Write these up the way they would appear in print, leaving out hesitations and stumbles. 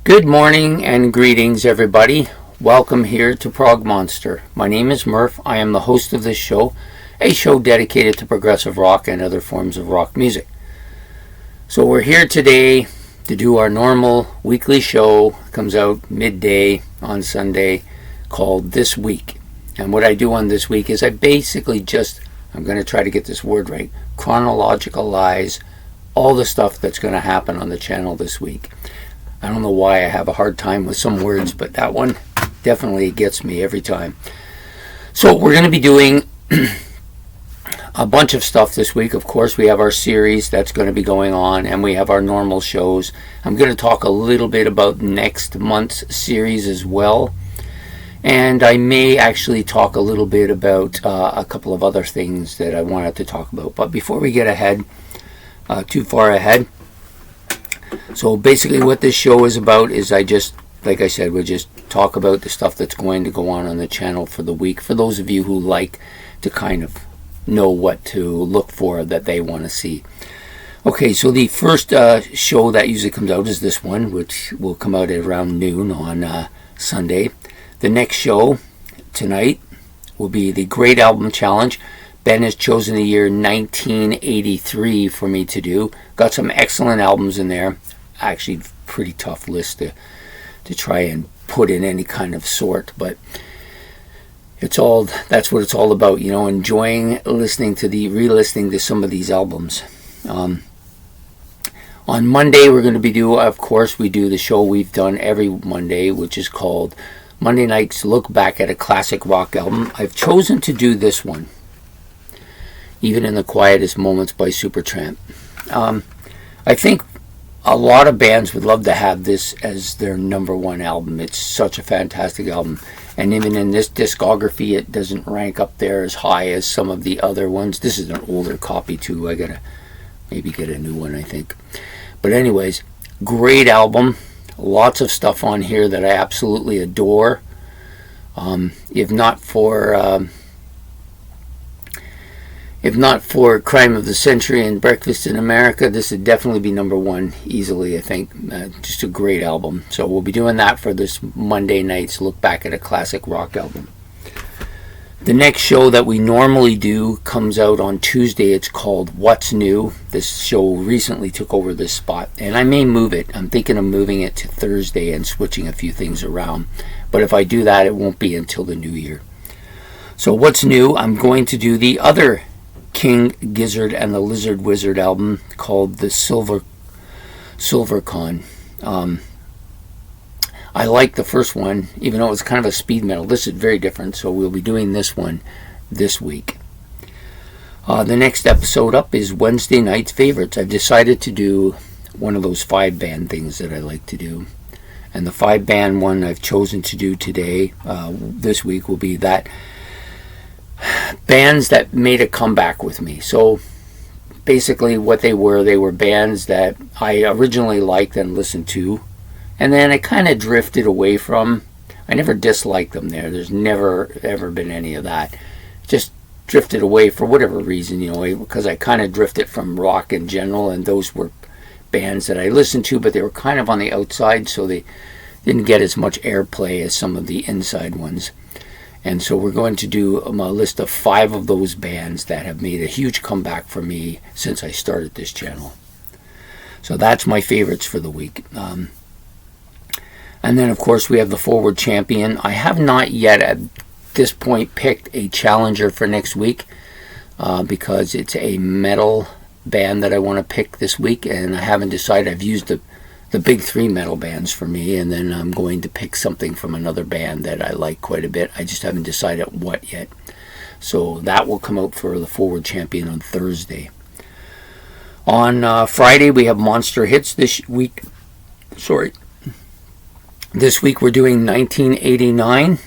Good morning and greetings, everybody. Welcome here to Prog Monster. My name is Murph. I am the host of this show, a show dedicated to progressive rock and other forms of rock music. So we're here today to do our normal weekly show. It comes out midday on Sunday, called This Week. And what I do on This Week is I basically I'm going to try to get this word right, chronologicalize all the stuff that's going to happen on the channel this week. I don't know why I have a hard time with some words, but that one definitely gets me every time. So we're going to be doing a bunch of stuff this week. Of course, we have our series that's going to be going on, and we have our normal shows. I'm going to talk a little bit about next month's series as well. And I may actually talk a little bit about a couple of other things that I wanted to talk about. But before we get too far ahead, so basically what this show is about is like I said, we just talk about the stuff that's going to go on the channel for the week, for those of you who like to kind of know what to look for that they want to see. Okay, so the first show that usually comes out is this one, which will come out at around noon on Sunday. The next show tonight will be the Great Album Challenge. Ben has chosen the year 1983 for me to do. Got some excellent albums in there. Actually, pretty tough list to try and put in any kind of sort, but that's what it's all about, enjoying re-listening to some of these albums. On Monday, we're going to be we do the show we've done every Monday, which is called Monday Night's Look Back at a Classic Rock Album. I've chosen to do this one, Even in the Quietest Moments by Supertramp. I think a lot of bands would love to have this as their number one album. It's such a fantastic album. And even in this discography, it doesn't rank up there as high as some of the other ones. This is an older copy too. I gotta maybe get a new one, I think. But anyways, great album. Lots of stuff on here that I absolutely adore. If not for Crime of the Century and Breakfast in America, this would definitely be number one easily, I think. Just a great album. So we'll be doing that for this Monday night's Look Back at a Classic Rock Album. The next show that we normally do comes out on Tuesday. It's called What's New. This show recently took over this spot, and I may move it. I'm thinking of moving it to Thursday and switching a few things around. But if I do that, it won't be until the new year. So What's New? I'm going to do the other King Gizzard and the Lizard Wizard album called the Silvercon. I like the first one, even though it was kind of a speed metal. This is very different, so we'll be doing this one this week. The next episode up is Wednesday Night's Favorites. I've decided to do one of those 5-band things that I like to do. And the 5-band one I've chosen to do today, this week, will be that bands that made a comeback with me. So basically what they were bands that I originally liked and listened to, and then I kind of drifted away from. I never disliked them there. There's never ever been any of that. Just drifted away for whatever reason, because I kind of drifted from rock in general, and those were bands that I listened to, but they were kind of on the outside, so they didn't get as much airplay as some of the inside ones. And so we're going to do a list of 5 of those bands that have made a huge comeback for me since I started this channel. So that's my favorites for the week. And then, of course, we have the Forward Champion. I have not yet at this point picked a challenger for next week because it's a metal band that I want to pick this week, and I haven't decided. I've used the big 3 metal bands for me, and then I'm going to pick something from another band that I like quite a bit. I just haven't decided what yet. So that will come out for the Forward Champion on Thursday. On Friday, we have Monster Hits this week. This week we're doing 1989.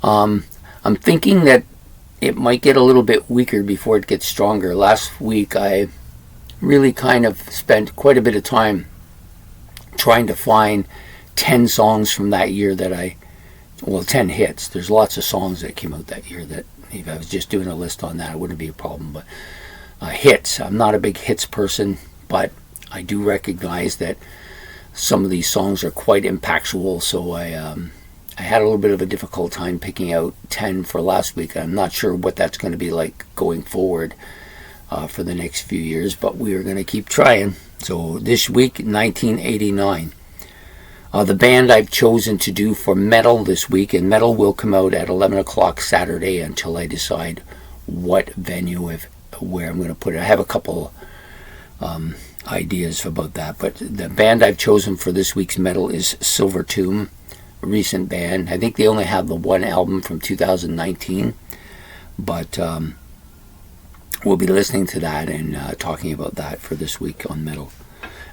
I'm thinking that it might get a little bit weaker before it gets stronger. Last week I really kind of spent quite a bit of time trying to find 10 songs from that year 10 hits. There's lots of songs that came out that year that if I was just doing a list on that, it wouldn't be a problem. But hits, I'm not a big hits person, but I do recognize that some of these songs are quite impactful, so I had a little bit of a difficult time picking out 10 for last week. I'm not sure what that's going to be like going forward for the next few years, but we are going to keep trying. So this week, 1989. The band I've chosen to do for metal this week, and metal will come out at 11 o'clock Saturday until I decide what venue, where I'm going to put it. I have a couple ideas about that, but the band I've chosen for this week's metal is Silvertomb, a recent band. I think they only have the one album from 2019, but we'll be listening to that and talking about that for this week on metal.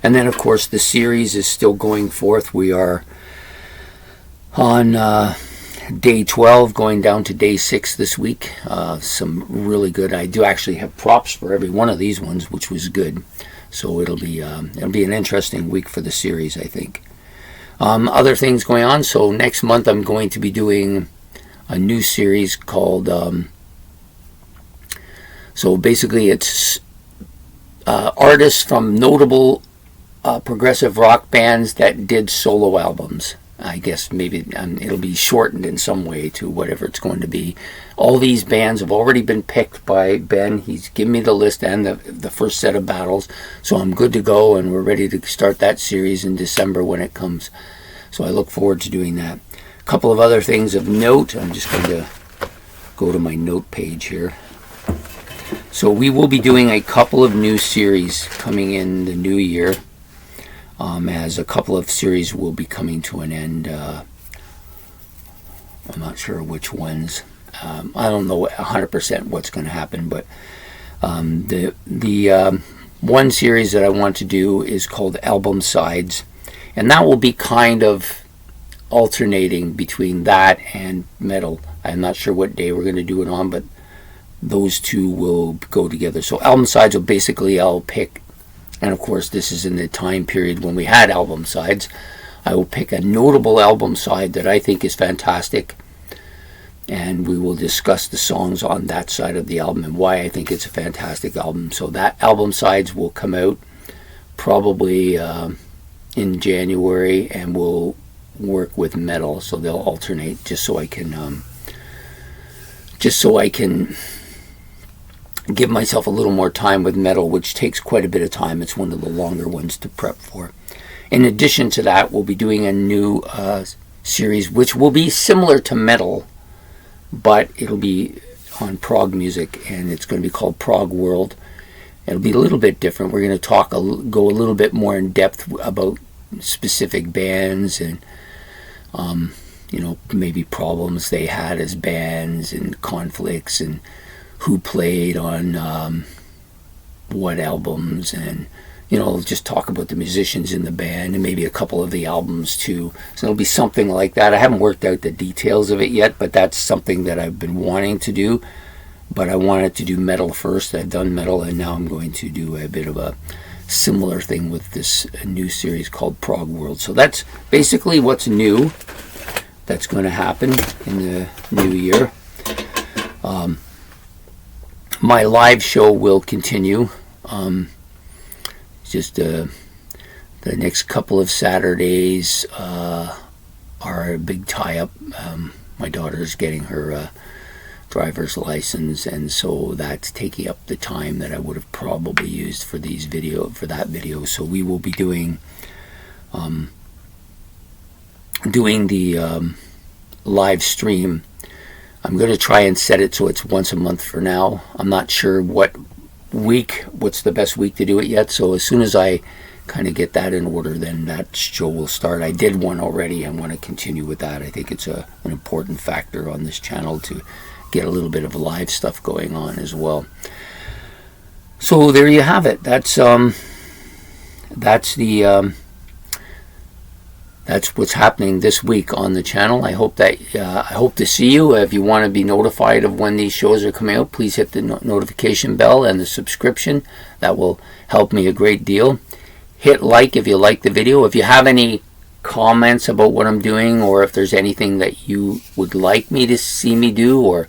And then, of course, the series is still going forth. We are on day 12, going down to day 6 this week. Some really good. I do actually have props for every one of these ones, which was good. So it'll be an interesting week for the series, I think. Other things going on. So next month I'm going to be doing a new series called. So basically, it's artists from notable progressive rock bands that did solo albums. I guess maybe it'll be shortened in some way to whatever it's going to be. All these bands have already been picked by Ben. He's given me the list and the first set of battles, so I'm good to go, and we're ready to start that series in December when it comes. So I look forward to doing that. A couple of other things of note. I'm just going to go to my note page here. So we will be doing a couple of new series coming in the new year. As a couple of series will be coming to an end. I'm not sure which ones. I don't know 100% what's going to happen, but the one series that I want to do is called Album Sides, and that will be kind of alternating between that and metal. I'm not sure what day we're going to do it on, but those two will go together. So Album Sides will basically, I'll pick. And of course, this is in the time period when we had album sides. I will pick a notable album side that I think is fantastic, and we will discuss the songs on that side of the album and why I think it's a fantastic album. So that album sides will come out probably in January, and will work with metal, so they'll alternate just so I can give myself a little more time with metal, which takes quite a bit of time. It's one of the longer ones to prep for. In addition to that, we'll be doing a new series which will be similar to metal, but it'll be on prog music, and it's going to be called Prog World. It'll be a little bit different. We're going to go a little bit more in depth about specific bands and maybe problems they had as bands and conflicts and who played on what albums, and just talk about the musicians in the band and maybe a couple of the albums too. So it'll be something like that. I haven't worked out the details of it yet, but that's something that I've been wanting to do. But I wanted to do metal first. I've done metal, and now I'm going to do a bit of a similar thing with this new series called Prog World. So that's basically what's new that's going to happen in the new year. My live show will continue. The next couple of Saturdays are a big tie-up. My daughter's getting her driver's license, and so that's taking up the time that I would have probably used for that video. So we will be doing the live stream. I'm going to try and set it so it's once a month for now. I'm not sure what's the best week to do it yet. So as soon as I kind of get that in order, then that show will start. I did one already. I want to continue with that. I think it's an important factor on this channel to get a little bit of live stuff going on as well. So there you have it. That's what's happening this week on the channel. I hope to see you. If you want to be notified of when these shows are coming out, please hit the notification bell and the subscription. That will help me a great deal. Hit like if you like the video. If you have any comments about what I'm doing, or if there's anything that you would like me to see me do, or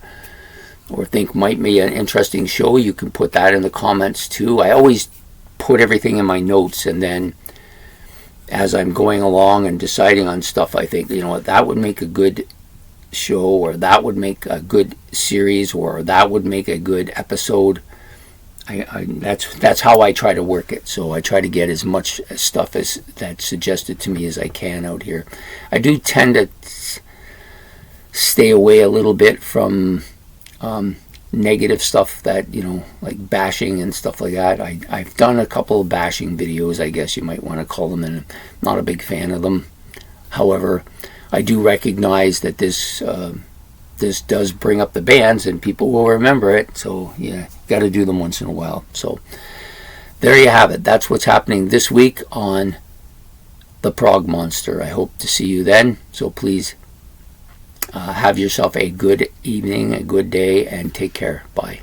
think might be an interesting show, you can put that in the comments too. I always put everything in my notes, and then as I'm going along and deciding on stuff, I think, you know what, that would make a good show, or that would make a good series, or that would make a good episode. That's how I try to work it. So I try to get as much stuff as that's suggested to me as I can out here. I do tend to stay away a little bit from negative stuff that, you know, like bashing and stuff like that. I've done a couple of bashing videos, I guess you might want to call them, and I'm not a big fan of them. However, I do recognize that this does bring up the bands, and people will remember it. So yeah, got to do them once in a while. So there you have it. That's what's happening this week on the Prog Monster. I hope to see you then. So please have yourself a good evening, a good day, and take care. Bye.